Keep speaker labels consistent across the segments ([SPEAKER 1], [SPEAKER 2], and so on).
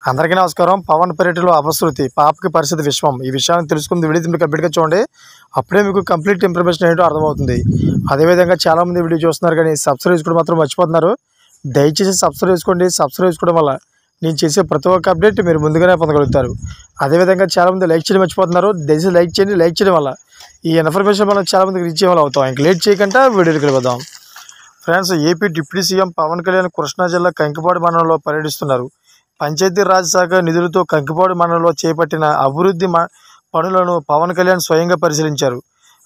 [SPEAKER 1] అందరికీ నమస్కారం. పవన్ పర్యటనలో అపశృతి, పాపకి పరిస్థితి విషమం. ఈ విషయాన్ని తెలుసుకుంది వీడియో కంప్లీట్గా చూడండి. అప్పుడే మీకు కంప్లీట్ ఇన్ఫర్మేషన్ ఏంటో అర్థమవుతుంది. అదేవిధంగా చాలామంది వీడియో చూస్తున్నారు కానీ సబ్స్క్రైబ్ చేసుకోవడం మాత్రం మర్చిపోతున్నారు. దయచేసి సబ్స్క్రైబ్ చేసుకోండి. సబ్స్క్రైబ్ చేసుకోవడం వల్ల నేను చేసే ప్రతి ఒక్క అప్డేట్ మీరు ముందుగానే పొందగలుగుతారు. అదేవిధంగా చాలామంది లైక్ చేయడం మర్చిపోతున్నారు. దయచేసి లైక్ చేయండి. లైక్ చేయడం వల్ల ఈ ఇన్ఫర్మేషన్ మనం చాలామందికి రీచ్ అయ్యేలా అవుతాం. ఇంక లేట్ చేయకుండా వీడియోకి వెళ్ళిపోదాం. Friends, AP deputy CM Pawan Kalyan Krishna జిల్లా కంకిపాడు మండలంలో పర్యటిస్తున్నారు. పంచాయతీరాజ్ శాఖ నిధులతో కంకిపాడు మండలంలో చేపట్టిన అభివృద్ధి పనులను పవన్ కళ్యాణ్ స్వయంగా పరిశీలించారు.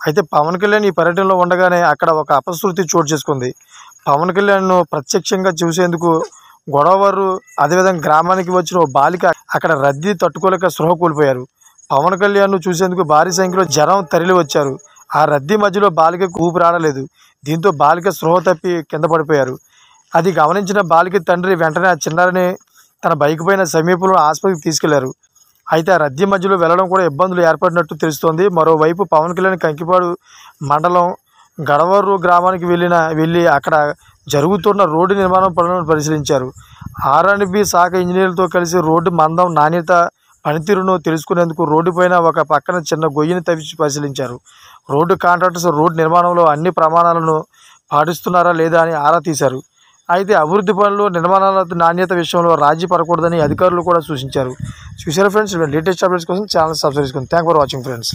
[SPEAKER 1] అయితే పవన్ కళ్యాణ్ ఈ పర్యటనలో ఉండగానే అక్కడ ఒక అపశృతి చోటు చేసుకుంది. పవన్ కళ్యాణ్ను ప్రత్యక్షంగా చూసేందుకు గొడవరు అదేవిధంగా గ్రామానికి వచ్చిన ఓ బాలిక అక్కడ రద్దీ తట్టుకోలేక స్పృహ కోల్పోయారు. పవన్ కళ్యాణ్ను చూసేందుకు భారీ సంఖ్యలో జనం తరలి వచ్చారు. ఆ రద్దీ మధ్యలో బాలికకు ఊపిరాడలేదు. దీంతో బాలిక స్పృహ తప్పి కింద పడిపోయారు. అది గమనించిన బాలిక తండ్రి వెంటనే ఆ చిన్నారిని తన బైక్ పైన సమీపంలో ఆసుపత్రికి తీసుకెళ్లారు. అయితే ఆ రద్దీ మధ్యలో వెళ్లడం కూడా ఇబ్బందులు ఏర్పడినట్టు తెలుస్తోంది. మరోవైపు పవన్ కళ్యాణ్ కంకిపాడు మండలం గడవరు గ్రామానికి వెళ్ళి అక్కడ జరుగుతున్న రోడ్డు నిర్మాణ పనులను పరిశీలించారు. ఆర్అండ్బి శాఖ ఇంజనీర్లతో కలిసి రోడ్డు మందం, నాణ్యత, పనితీరును తెలుసుకునేందుకు రోడ్డు పైన ఒక పక్కన చిన్న గొయ్యిని తవ్వి పరిశీలించారు. రోడ్డు కాంట్రాక్టర్స్ రోడ్డు నిర్మాణంలో అన్ని ప్రమాణాలను పాటిస్తున్నారా లేదా అని ఆరా తీశారు. అయితే అభివృద్ధి పనులు, నిర్మాణాల నాణ్యత విషయంలో రాజీ పడకూడదని అధికారులు కూడా సూచించారు. చూసారా ఫ్రెండ్స్, లేటెస్ట్ అప్డేట్స్ కోసం ఛానల్ సబ్స్క్రైబ్ చేసుకోండి. Thank for watching friends.